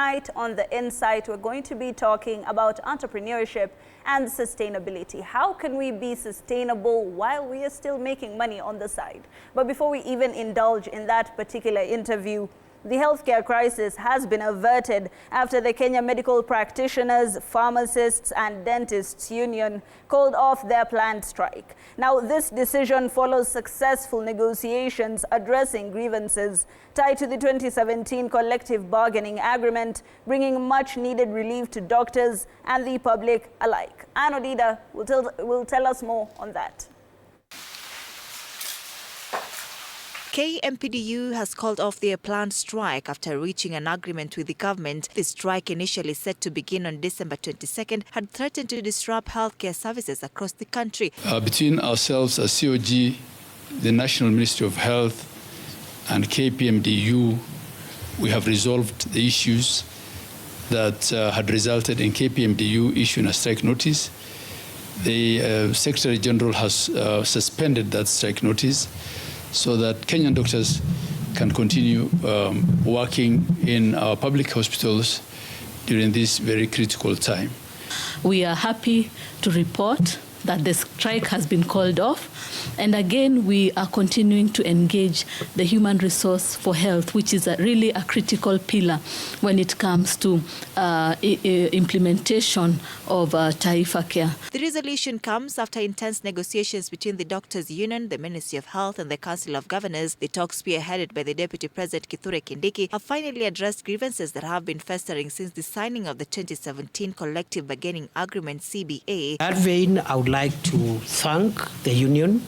tonight on The Insight, we're going to be talking about entrepreneurship and sustainability. How can we be sustainable while we are still making money on the side? But before we even indulge in that particular interview, the healthcare crisis has been averted after the Kenya Medical Practitioners, Pharmacists and Dentists Union called off their planned strike. Now, this decision follows successful negotiations addressing grievances tied to the 2017 collective bargaining agreement, bringing much-needed relief to doctors and the public alike. Anne Odida will tell us more on that. KMPDU has called off their planned strike after reaching an agreement with the government. The strike, initially set to begin on December 22nd, had threatened to disrupt healthcare services across the country. Between ourselves as COG, the National Ministry of Health, and KPMDU, we have resolved the issues that had resulted in KPMDU issuing a strike notice. The Secretary General has suspended that strike notice so that Kenyan doctors can continue working in our public hospitals during this very critical time. We are happy to report that the strike has been called off. And again, we are continuing to engage the human resource for health, which is really a critical pillar when it comes to implementation of Taifa Care. The resolution comes after intense negotiations between the Doctors' Union, the Ministry of Health and the Council of Governors. The talks, spearheaded by the Deputy President Kithure Kindiki, have finally addressed grievances that have been festering since the signing of the 2017 Collective Bargaining Agreement, CBA. In that vein, I would like to thank the union.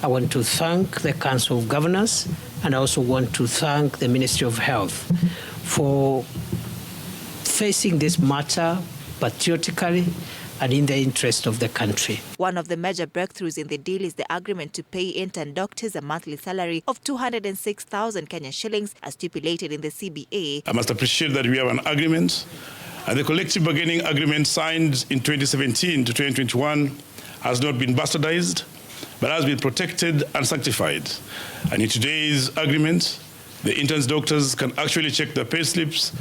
I want to thank the Council of Governors, and I also want to thank the Ministry of Health for facing this matter patriotically and in the interest of the country. One of the major breakthroughs in the deal is the agreement to pay intern doctors a monthly salary of 206,000 Kenyan shillings as stipulated in the CBA. I must appreciate that we have an agreement, and the collective bargaining agreement signed in 2017 to 2021 has not been bastardized, but has been protected and sanctified. And in today's agreement, the interns doctors can actually check their pay slips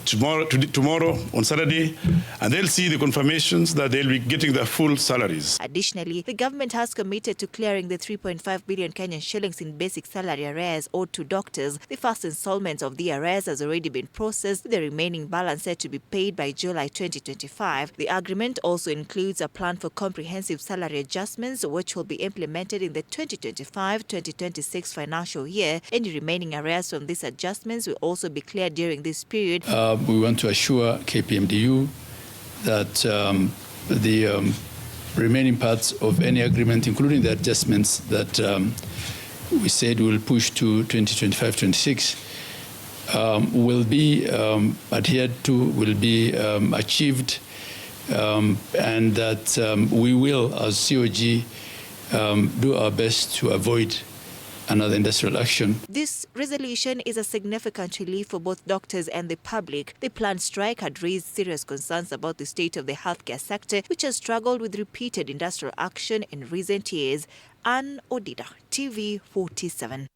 tomorrow on Saturday, and they'll see the confirmations that they'll be getting their full salaries. Additionally, the government has committed to clearing the 3.5 billion Kenyan shillings in basic salary arrears owed to doctors. The first installment of the arrears has already been processed, the remaining balance set to be paid by July 2025. The agreement also includes a plan for comprehensive salary adjustments, which will be implemented in the 2025-2026 financial year. Any remaining arrears from these adjustments will also be cleared during this period. We want to assure KPMDU that the remaining parts of any agreement, including the adjustments that we said will push to 2025-26, will be adhered to, will be achieved, and that we will, as COG, do our best to avoid another industrial action. This resolution is a significant relief for both doctors and the public. The planned strike had raised serious concerns about the state of the healthcare sector, which has struggled with repeated industrial action in recent years. Anne Odida, TV 47.